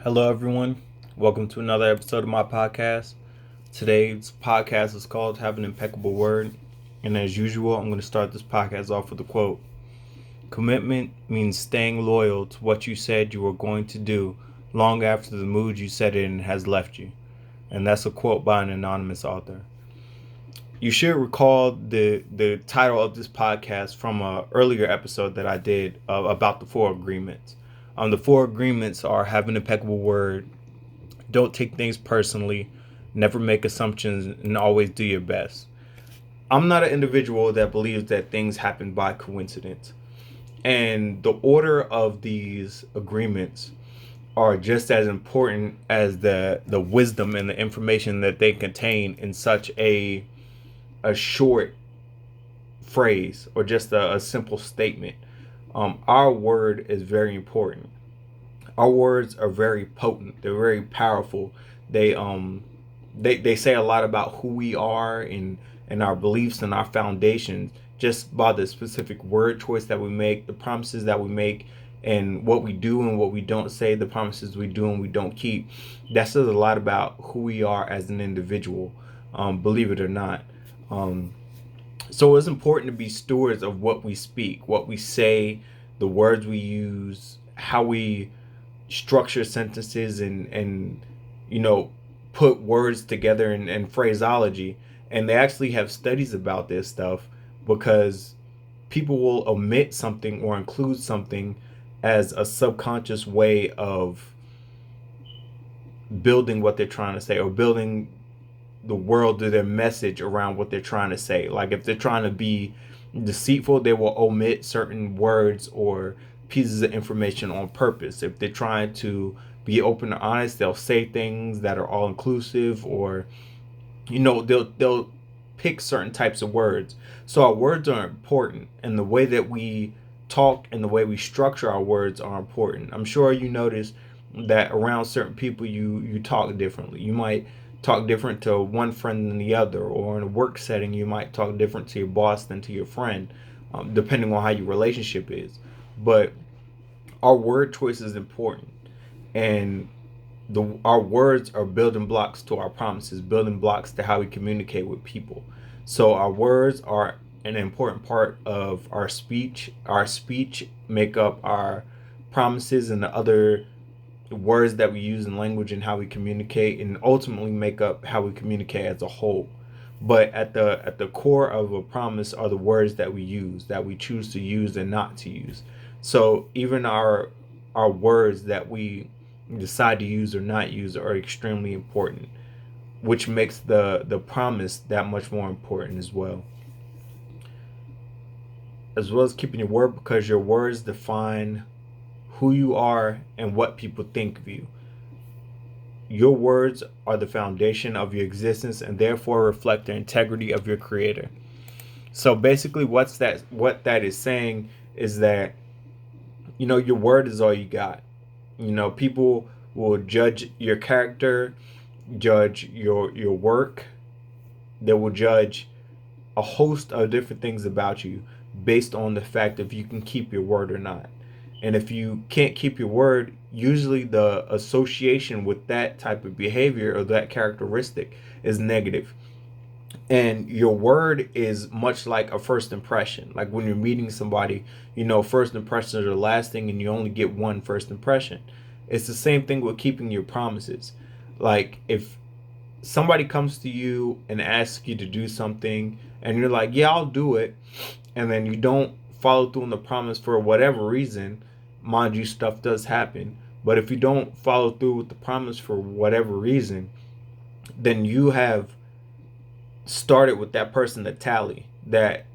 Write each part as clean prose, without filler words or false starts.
Hello, everyone. Welcome to another episode of my podcast. Today's podcast is called Have an Impeccable Word. And as usual, I'm going to start this podcast off with a quote. Commitment means staying loyal to what you said you were going to do long after the mood you set it in has left you. And that's a quote by an anonymous author. You should recall the title of this podcast from an earlier episode that I did about the four agreements. The four agreements are have an impeccable word, don't take things personally, never make assumptions, and always do your best. I'm not an individual that believes that things happen by coincidence. And the order of these agreements are just as important as the wisdom and the information that they contain in such a short phrase or just a simple statement. Our word is very important. Our words are very potent. They're very powerful. They say a lot about who we are and our beliefs and our foundations just by the specific word choice that we make, the promises that we make, and what we do and what we don't say, the promises we do and we don't keep. That says a lot about who we are as an individual, believe it or not. So it's important to be stewards of what we speak, what we say, the words we use, how we structure sentences and put words together and phraseology. And they actually have studies about this stuff because people will omit something or include something as a subconscious way of building what they're trying to say or building the world to their message around what they're trying to say. Like if they're trying to be deceitful, they will omit certain words or pieces of information on purpose. If they're trying to be open and honest, they'll say things that are all inclusive, or they'll pick certain types of words. So our words are important, and the way that we talk and the way we structure our words are important. I'm sure you notice that around certain people you talk differently. You might talk different to one friend than the other, or in a work setting you might talk different to your boss than to your friend, depending on how your relationship is. But our word choice is important, and our words are building blocks to our promises, building blocks to how we communicate with people. So our words are an important part of our speech. Our speech make up our promises and the other words that we use in language and how we communicate, and ultimately make up how we communicate as a whole. But at the core of a promise are the words that we use, that we choose to use and not to use. So even our words that we decide to use or not use are extremely important, which makes the promise that much more important as well. As well as keeping your word, because your words define who you are and what people think of you. Your words are the foundation of your existence and therefore reflect the integrity of your creator. So basically what that is saying is that your word is all you got. People will judge your character, judge your work. They will judge a host of different things about you based on the fact if you can keep your word or not. And if you can't keep your word, usually the association with that type of behavior or that characteristic is negative. And your word is much like a first impression. Like when you're meeting somebody, first impressions are the last thing, and you only get one first impression. It's the same thing with keeping your promises. Like if somebody comes to you and asks you to do something, and you're like, yeah, I'll do it, and then you don't follow through on the promise for whatever reason. Mind you, stuff does happen. But if you don't follow through with the promise for whatever reason, then you have started with that person to tally that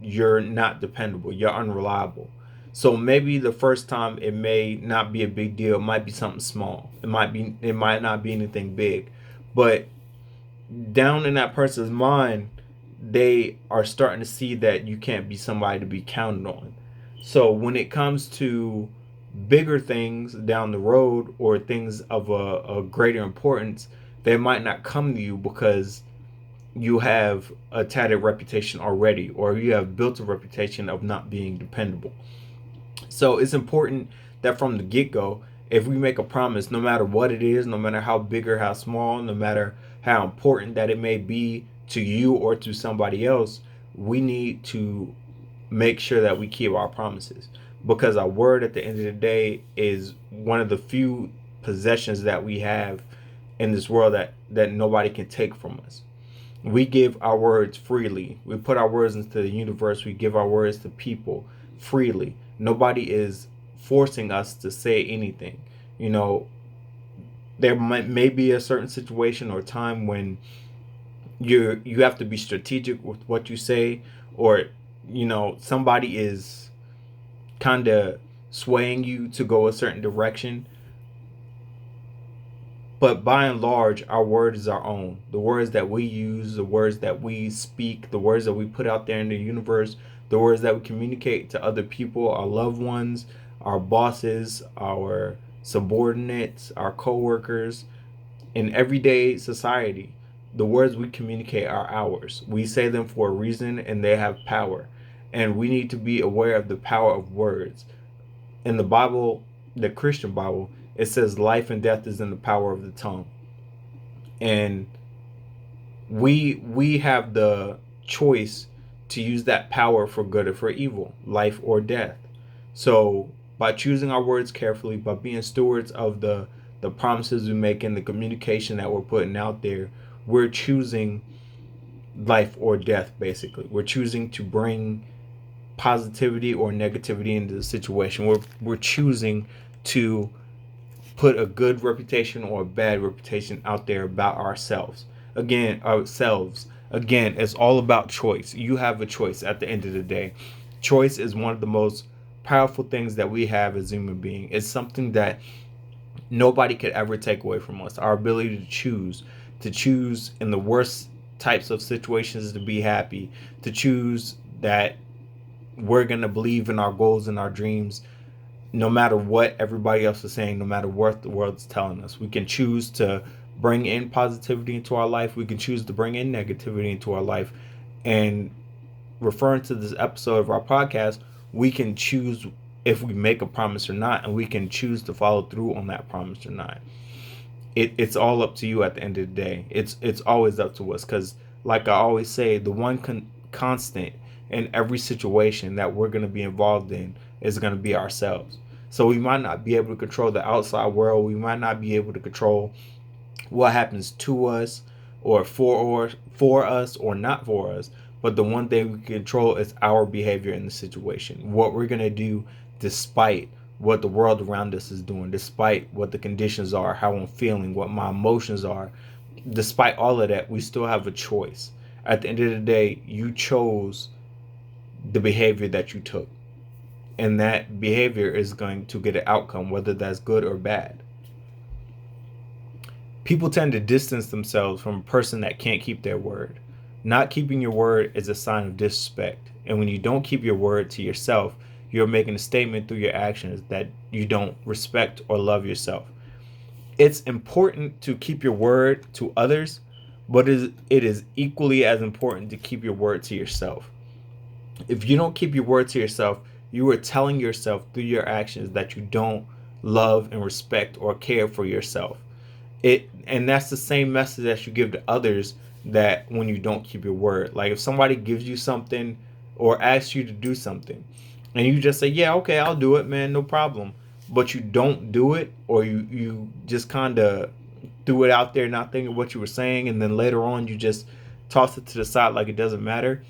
you're not dependable, you're unreliable. So maybe the first time it may not be a big deal. It might be something small. It might not be anything big. But down in that person's mind, they are starting to see that you can't be somebody to be counted on. So when it comes to bigger things down the road or things of a greater importance, they might not come to you because you have a tatted reputation already, or you have built a reputation of not being dependable. So it's important that from the get-go, If we make a promise, no matter what it is, no matter how big or how small, no matter how important that it may be to you or to somebody else, we need to make sure that we keep our promises, because our word at the end of the day is one of the few possessions that we have in this world that nobody can take from us. We give our words freely. We put our words into the universe. We give our words to people freely. Nobody is forcing us to say anything. You know, there may be a certain situation or time when you have to be strategic with what you say, or somebody is kind of swaying you to go a certain direction. But by and large, our word is our own. The words that we use, the words that we speak, the words that we put out there in the universe, the words that we communicate to other people, our loved ones, our bosses, our subordinates, our coworkers, in everyday society, the words we communicate are ours. We say them for a reason and they have power. And we need to be aware of the power of words. In the Bible, the Christian Bible, it says life and death is in the power of the tongue. And we have the choice to use that power for good or for evil, life or death. So by choosing our words carefully, by being stewards of the promises we make and the communication that we're putting out there, we're choosing life or death. Basically, we're choosing to bring positivity or negativity into the situation. We're choosing to put a good reputation or a bad reputation out there about ourselves. Again, it's all about choice. You have a choice at the end of the day. Choice is one of the most powerful things that we have as human beings. It's something that nobody could ever take away from us. Our ability to choose in the worst types of situations to be happy, to choose that we're going to believe in our goals and our dreams, no matter what everybody else is saying, no matter what the world's telling us. We can choose to bring in positivity into our life. We can choose to bring in negativity into our life. And referring to this episode of our podcast, we can choose if we make a promise or not, and we can choose to follow through on that promise or not. It's all up to you at the end of the day. It's always up to us, because like I always say, the one constant in every situation that we're going to be involved in is going to be ourselves. So we might not be able to control the outside world. We might not be able to control what happens to us or for us or not for us. But the one thing we can control is our behavior in the situation. What we're going to do despite what the world around us is doing, despite what the conditions are, how I'm feeling, what my emotions are. Despite all of that, we still have a choice. At the end of the day, you chose the behavior that you took. And that behavior is going to get an outcome, whether that's good or bad. People tend to distance themselves from a person that can't keep their word. Not keeping your word is a sign of disrespect. And when you don't keep your word to yourself, you're making a statement through your actions that you don't respect or love yourself. It's important to keep your word to others, but it is equally as important to keep your word to yourself. If you don't keep your word to yourself, you are telling yourself through your actions that you don't love and respect or care for yourself. And that's the same message that you give to others, that when you don't keep your word. Like if somebody gives you something or asks you to do something and you just say, yeah, okay, I'll do it, man, no problem. But you don't do it, or you just kind of threw it out there not thinking what you were saying, and then later on you just toss it to the side like it doesn't matter.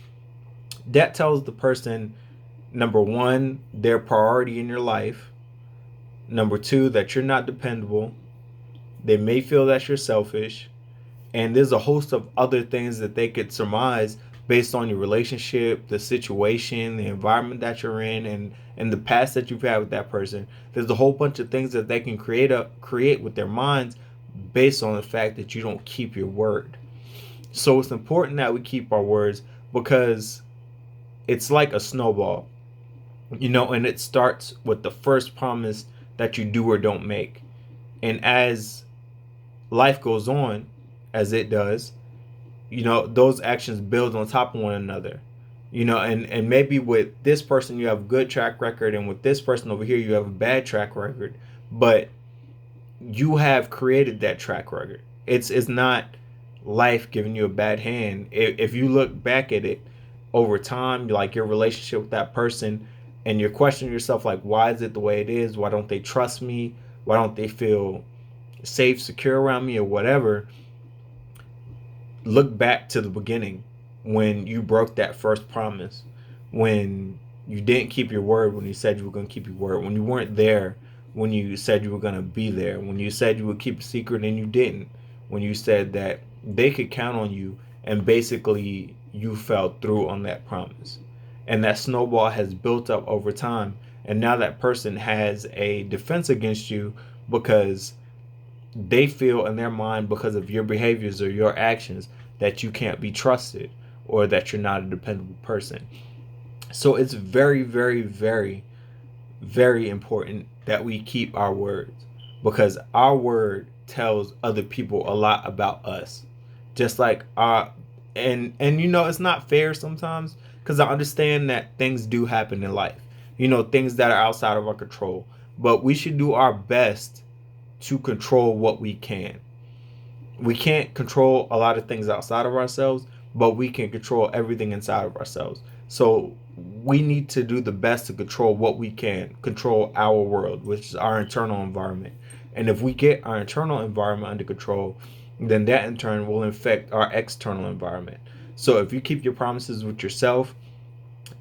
That tells the person, number one, their priority in your life. Number two, that you're not dependable. They may feel that you're selfish. And there's a host of other things that they could surmise based on your relationship, the situation, the environment that you're in, and the past that you've had with that person. There's a whole bunch of things that they can create with their minds based on the fact that you don't keep your word. So it's important that we keep our words, because it's like a snowball, and it starts with the first promise that you do or don't make. And as life goes on, as it does, those actions build on top of one another. And maybe with this person you have a good track record, and with this person over here you have a bad track record. But you have created that track record. It's not life giving you a bad hand. If you look back at it over time, like your relationship with that person, and you're questioning yourself, like, why is it the way it is? Why don't they trust me? Why don't they feel safe, secure around me, or whatever? Look back to the beginning when you broke that first promise, when you didn't keep your word, when you said you were going to keep your word, when you weren't there, when you said you were going to be there, when you said you would keep a secret and you didn't, when you said that they could count on you, and basically you fell through on that promise. And that snowball has built up over time. And now that person has a defense against you because they feel in their mind, because of your behaviors or your actions, that you can't be trusted or that you're not a dependable person. So it's very, very, very, very important that we keep our words, because our word tells other people a lot about us. Just like and it's not fair sometimes, because I understand that things do happen in life. Things that are outside of our control, but we should do our best to control what we can. We can't control a lot of things outside of ourselves, but we can control everything inside of ourselves. So we need to do the best to control what we can control, our world, which is our internal environment. And if we get our internal environment under control, then that in turn will affect our external environment. So if you keep your promises with yourself,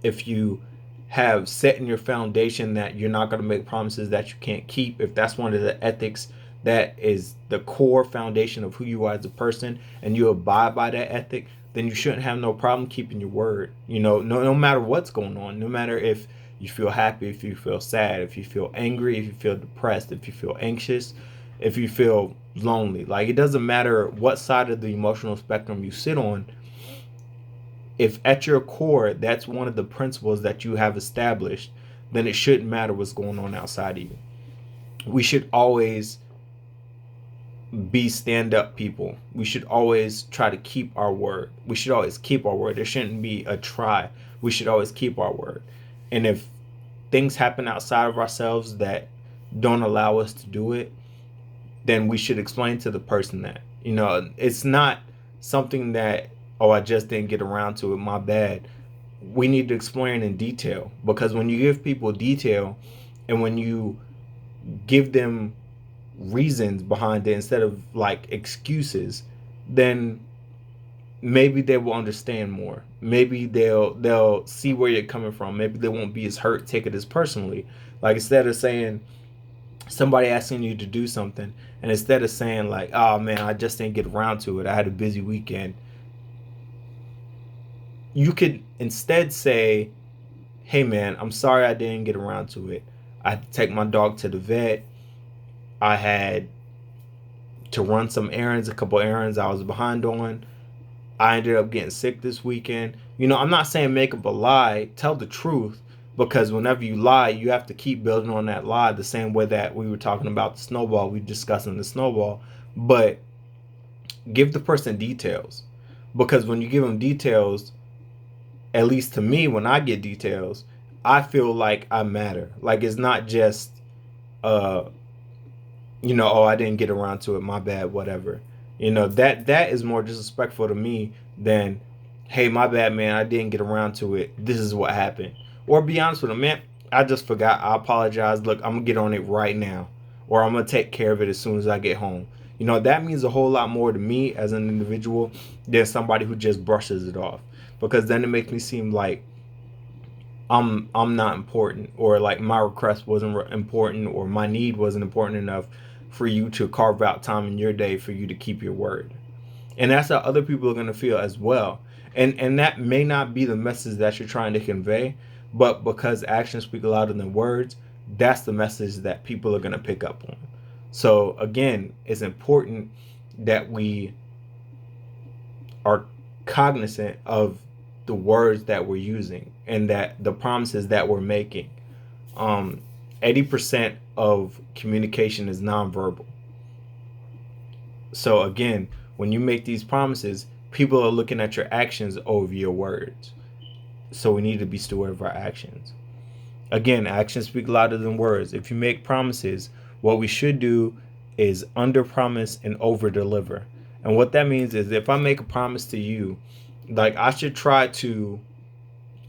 if you have set in your foundation that you're not going to make promises that you can't keep, if that's one of the ethics that is the core foundation of who you are as a person, and you abide by that ethic, then you shouldn't have no problem keeping your word. No matter what's going on, no matter if you feel happy, if you feel sad, if you feel angry, if you feel depressed, if you feel anxious, if you feel lonely. Like, it doesn't matter what side of the emotional spectrum you sit on. If at your core that's one of the principles that you have established, then it shouldn't matter what's going on outside of you. We should always be stand-up people. We should always try to keep our word. We should always keep our word. There shouldn't be a try. We should always keep our word. And if things happen outside of ourselves that don't allow us to do it, then we should explain to the person that, it's not something that, oh, I just didn't get around to it, my bad. We need to explain in detail, because when you give people detail and when you give them reasons behind it instead of like excuses, then maybe they will understand more. Maybe they'll see where you're coming from. Maybe they won't be as hurt, take it as personally. Like, instead of saying, somebody asking you to do something, and instead of saying like, oh man, I just didn't get around to it, I had a busy weekend, you could instead say, hey man, I'm sorry I didn't get around to it. I had to take my dog to the vet. I had to run some errands, a couple errands I was behind on. I ended up getting sick this weekend. I'm not saying make up a lie, tell the truth, because whenever you lie, you have to keep building on that lie, the same way that we were talking about the snowball, we discussing the snowball. But give the person details, because when you give them details, at least to me, when I get details, I feel like I matter. Like, it's not just oh, I didn't get around to it, my bad, whatever. That is more disrespectful to me than, hey, my bad, man, I didn't get around to it, this is what happened. Or be honest with them, man, I just forgot, I apologize, look, I'm gonna get on it right now, or I'm gonna take care of it as soon as I get home. That means a whole lot more to me as an individual than somebody who just brushes it off, because then it makes me seem like I'm not important, or like my request wasn't important, or my need wasn't important enough for you to carve out time in your day for you to keep your word. And that's how other people are going to feel as well. And that may not be the message that you're trying to convey, but because actions speak louder than words, that's the message that people are going to pick up on. So again, it's important that we are cognizant of the words that we're using and that the promises that we're making. 80% of communication is nonverbal. So again, when you make these promises, people are looking at your actions over your words. So we need to be steward of our actions. Again, actions speak louder than words. If you make promises, what we should do is under promise and over deliver. And what that means is if I make a promise to you, like I should try to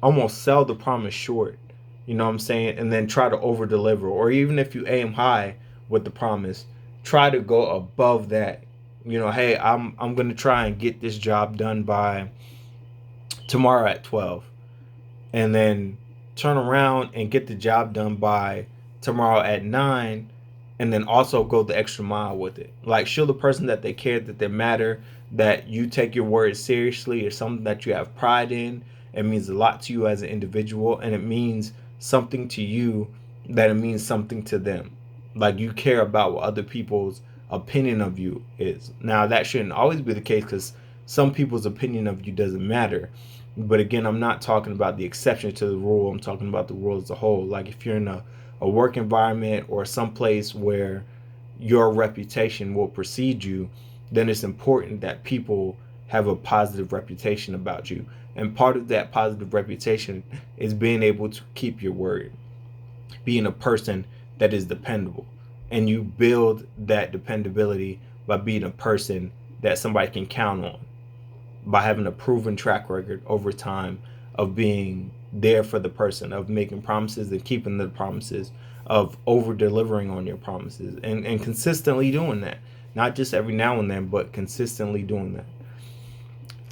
almost sell the promise short, you know what I'm saying? And then try to over deliver. Or even if you aim high with the promise, try to go above that. You know, hey, I'm gonna try and get this job done by tomorrow at 12. And then turn around and get the job done by tomorrow at 9, and then also go the extra mile with it. Like show the person that they care, that they matter, that you take your words seriously. It's something that you have pride in. It means a lot to you as an individual, and it means something to you that it means something to them. Like you care about what other people's opinion of you is. Now that shouldn't always be the case because some people's opinion of you doesn't matter. But again, I'm not talking about the exception to the rule. I'm talking about the rule as a whole. Like if you're in a work environment or someplace where your reputation will precede you, then it's important that people have a positive reputation about you. And part of that positive reputation is being able to keep your word, being a person that is dependable. And you build that dependability by being a person that somebody can count on, by having a proven track record over time of being there for the person, of making promises and keeping the promises, of over delivering on your promises, and consistently doing that. Not just every now and then, but consistently doing that.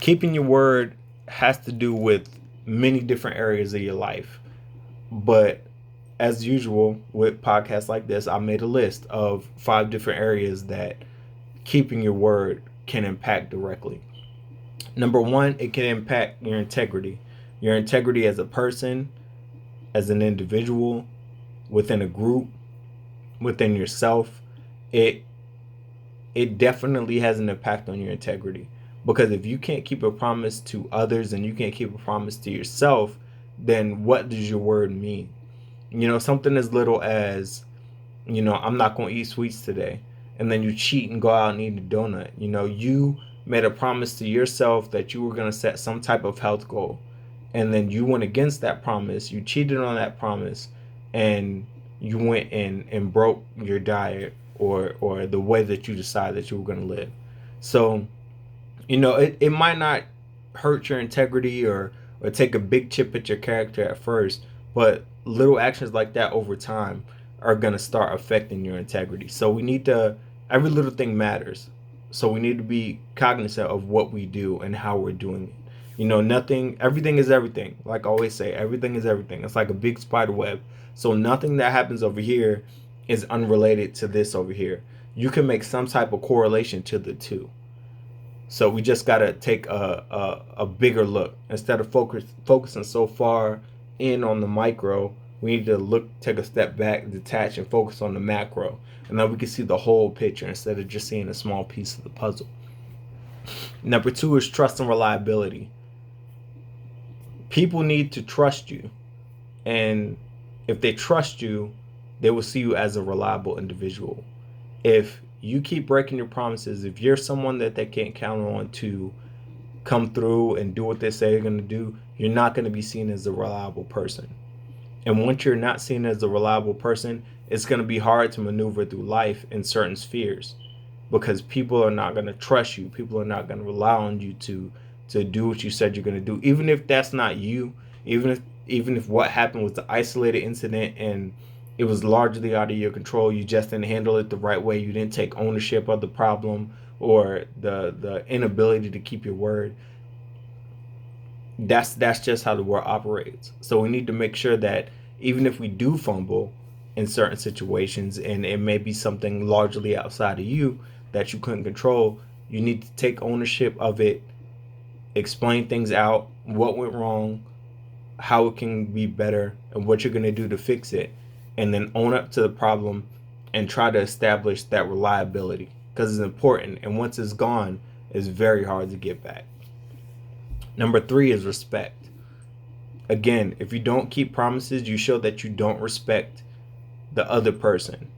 Keeping your word has to do with many different areas of your life. But as usual with podcasts like this, I made a list of 5 different areas that keeping your word can impact directly. Number 1, it can impact your integrity. Your integrity as a person, as an individual, within a group, within yourself. It definitely has an impact on your integrity. Because if you can't keep a promise to others and you can't keep a promise to yourself, then what does your word mean? You know, something as little as, you know, I'm not going to eat sweets today. And then you cheat and go out and eat a donut. You know, you made a promise to yourself that you were going to set some type of health goal. And then you went against that promise. You cheated on that promise. And you went and broke your diet or the way that you decided that you were going to live. So, you know, it might not hurt your integrity or take a big chip at your character at first, but little actions like that over time are going to start affecting your integrity. So we need to, every little thing matters. So we need to be cognizant of what we do and how we're doing it. You know, everything is everything. Like I always say, everything is everything. It's like a big spider web. So nothing that happens over here is unrelated to this over here. You can make some type of correlation to the two. So we just got to take a bigger look. Instead of focusing so far in on the micro, we need to take a step back, detach, and focus on the macro. And then we can see the whole picture instead of just seeing a small piece of the puzzle. Number 2 is trust and reliability. People need to trust you. And if they trust you, they will see you as a reliable individual. If you keep breaking your promises, if you're someone that they can't count on to come through and do what they say they're going to do, you're not going to be seen as a reliable person. And once you're not seen as a reliable person, it's going to be hard to maneuver through life in certain spheres because people are not going to trust you. People are not going to rely on you to do what you said you're going to do. Even if that's not you, even if what happened was an isolated incident and it was largely out of your control, you just didn't handle it the right way, you didn't take ownership of the problem or the inability to keep your word. That's just how the world operates. So we need to make sure that even if we do fumble in certain situations and it may be something largely outside of you that you couldn't control, you need to take ownership of it, explain things out, what went wrong, how it can be better, and what you're going to do to fix it, and then own up to the problem and try to establish that reliability because it's important. And once it's gone, it's very hard to get back. Number 3 is respect. Again, if you don't keep promises, you show that you don't respect the other person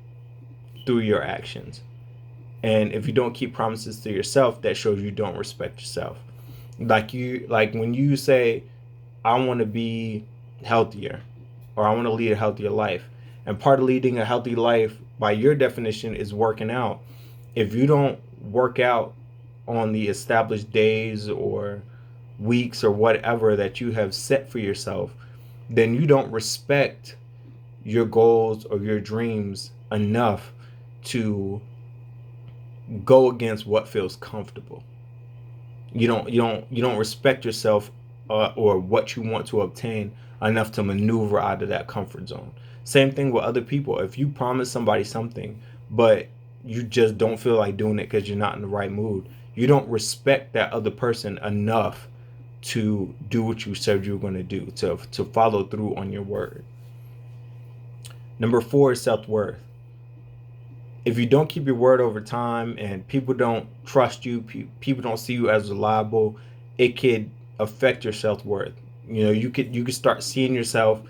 through your actions. And if you don't keep promises to yourself, that shows you don't respect yourself. Like when you say, I want to be healthier or I want to lead a healthier life. And part of leading a healthy life by your definition, is working out. If you don't work out on the established days or weeks or whatever that you have set for yourself, then you don't respect your goals or your dreams enough to go against what feels comfortable. You don't respect yourself, or what you want to obtain, enough to maneuver out of that comfort zone. Same thing with other people. If you promise somebody something, but you just don't feel like doing it because you're not in the right mood, you don't respect that other person enough to do what you said you were going to do, to follow through on your word. Number 4 is self-worth. If you don't keep your word over time and people don't trust you, people don't see you as reliable, it could affect your self-worth. You could start seeing yourself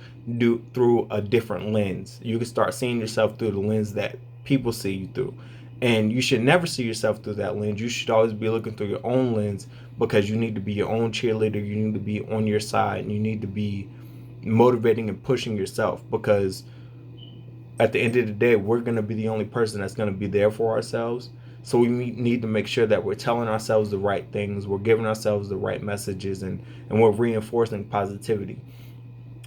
through a different lens. You could start seeing yourself through the lens that people see you through. And you should never see yourself through that lens. You should always be looking through your own lens, because you need to be your own cheerleader. You need to be on your side, and you need to be motivating and pushing yourself, because at the end of the day, we're going to be the only person that's going to be there for ourselves. So we need to make sure that we're telling ourselves the right things, we're giving ourselves the right messages, and we're reinforcing positivity.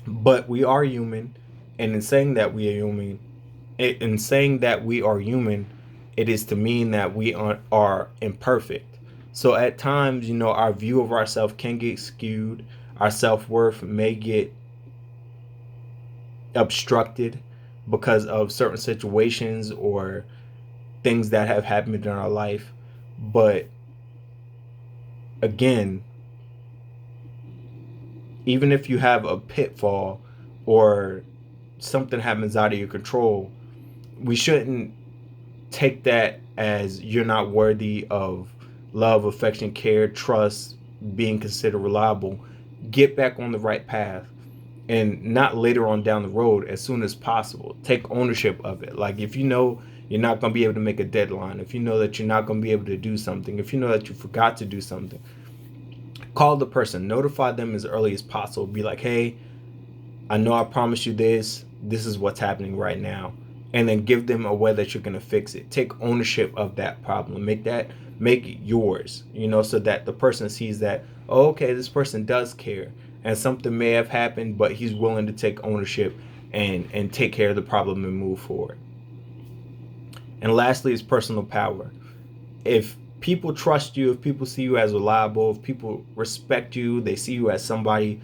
But we are human, and in saying that we are human, it is to mean that we are imperfect. So at times, our view of ourselves can get skewed. Our self-worth may get obstructed because of certain situations or things that have happened in our life. But again, even if you have a pitfall or something happens out of your control, we shouldn't take that as you're not worthy of love, affection, care, trust, being considered reliable. Get back on the right path, and not later on down the road, as soon as possible. Take ownership of it. Like, if you know you're not going to be able to make a deadline, if you know that you're not going to be able to do something, if you know that you forgot to do something, call the person, notify them as early as possible. Be like, hey, I know I promised you this. This is what's happening right now. And then give them a way that you're going to fix it. Take ownership of that problem. Make it yours, so that the person sees that, oh, okay, this person does care. And something may have happened, but he's willing to take ownership and take care of the problem and move forward. And lastly is personal power. If people trust you, if people see you as reliable, if people respect you, they see you as somebody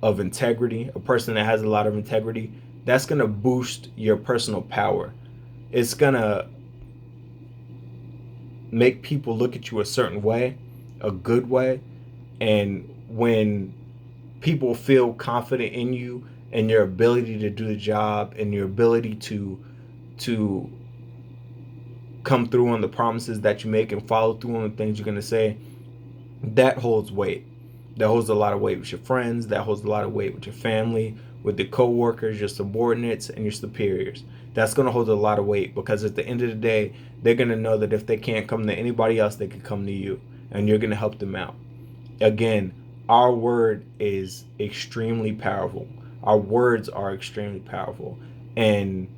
of integrity, a person that has a lot of integrity, that's going to boost your personal power. It's going to make people look at you a certain way, a good way. And when people feel confident in you and your ability to do the job and your ability to come through on the promises that you make and follow through on the things you're going to say, that holds weight. That holds a lot of weight with your friends. That holds a lot of weight with your family, with the co-workers, your subordinates, and your superiors. That's going to hold a lot of weight, because at the end of the day, they're going to know that if they can't come to anybody else, they can come to you, and you're going to help them out. Again, our word is extremely powerful. Our words are extremely powerful. And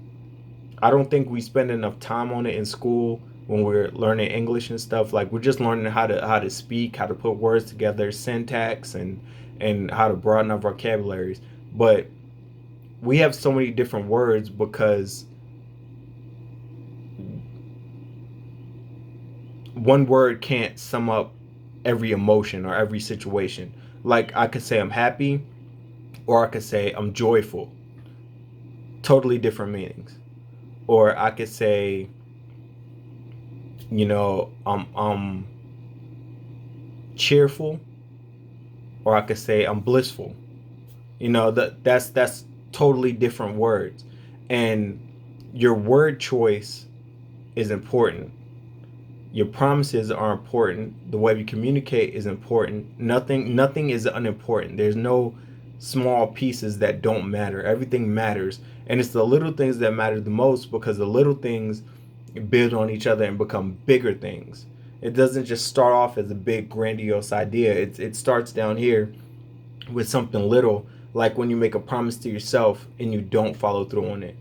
I don't think we spend enough time on it in school when we're learning English and stuff. Like, we're just learning how to speak, how to put words together, syntax, and how to broaden our vocabularies. But we have so many different words because one word can't sum up every emotion or every situation. Like, I could say I'm happy, or I could say I'm joyful. Totally different meanings. Or I could say, I'm cheerful, or I could say I'm blissful. That's totally different words. And your word choice is important. Your promises are important. The way you communicate is important. Nothing is unimportant. There's no small pieces that don't matter. Everything matters. And it's the little things that matter the most, because the little things build on each other and become bigger things. It doesn't just start off as a big grandiose idea. It starts down here with something little, like when you make a promise to yourself and you don't follow through on it.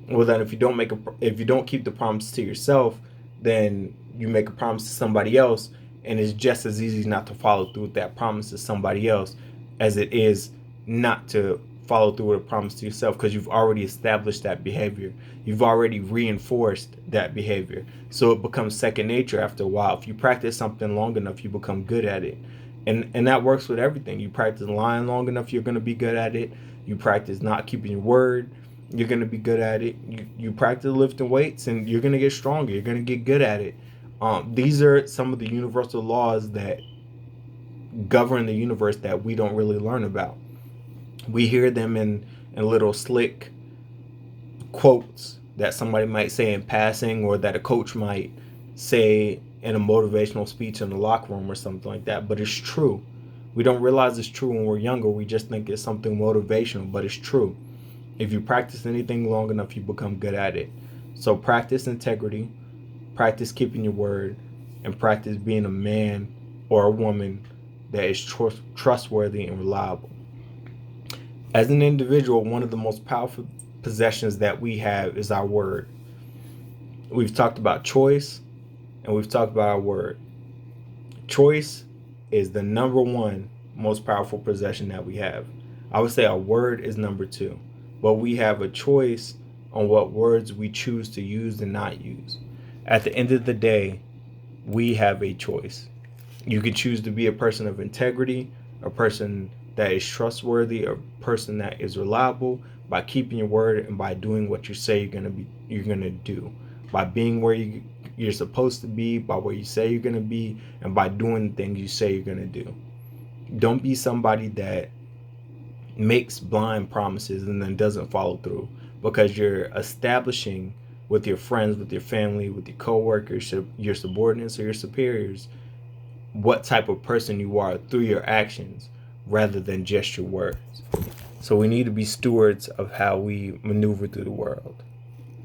Well, then if you don't keep the promise to yourself, then you make a promise to somebody else, and it's just as easy not to follow through with that promise to somebody else as it is not to follow through with a promise to yourself, because you've already established that behavior. You've already reinforced that behavior. So it becomes second nature after a while. If you practice something long enough, you become good at it. And that works with everything. You practice lying long enough, you're going to be good at it. You practice not keeping your word, you're going to be good at it. You practice lifting weights, and you're going to get stronger. You're going to get good at it. These are some of the universal laws that govern the universe that we don't really learn about. We hear them in little slick quotes that somebody might say in passing, or that a coach might say in a motivational speech in the locker room or something like that. But it's true. We don't realize it's true when we're younger. We just think it's something motivational, but it's true. If you practice anything long enough, you become good at it. So practice integrity, practice keeping your word, and practice being a man or a woman that is trustworthy and reliable. As an individual, one of the most powerful possessions that we have is our word. We've talked about choice, and we've talked about our word. Choice is the number one most powerful possession that we have. I would say our word is number two, but we have a choice on what words we choose to use and not use. At the end of the day, we have a choice. You can choose to be a person of integrity, a person that is trustworthy, a person that is reliable, by keeping your word and by doing what you say you're gonna do, by being where you're supposed to be, by where you say you're gonna be, and by doing the things you say you're gonna do. Don't be somebody that makes blind promises and then doesn't follow through, because you're establishing with your friends, with your family, with your coworkers, your subordinates, or your superiors, what type of person you are through your actions rather than just your words. So we need to be stewards of how we maneuver through the world.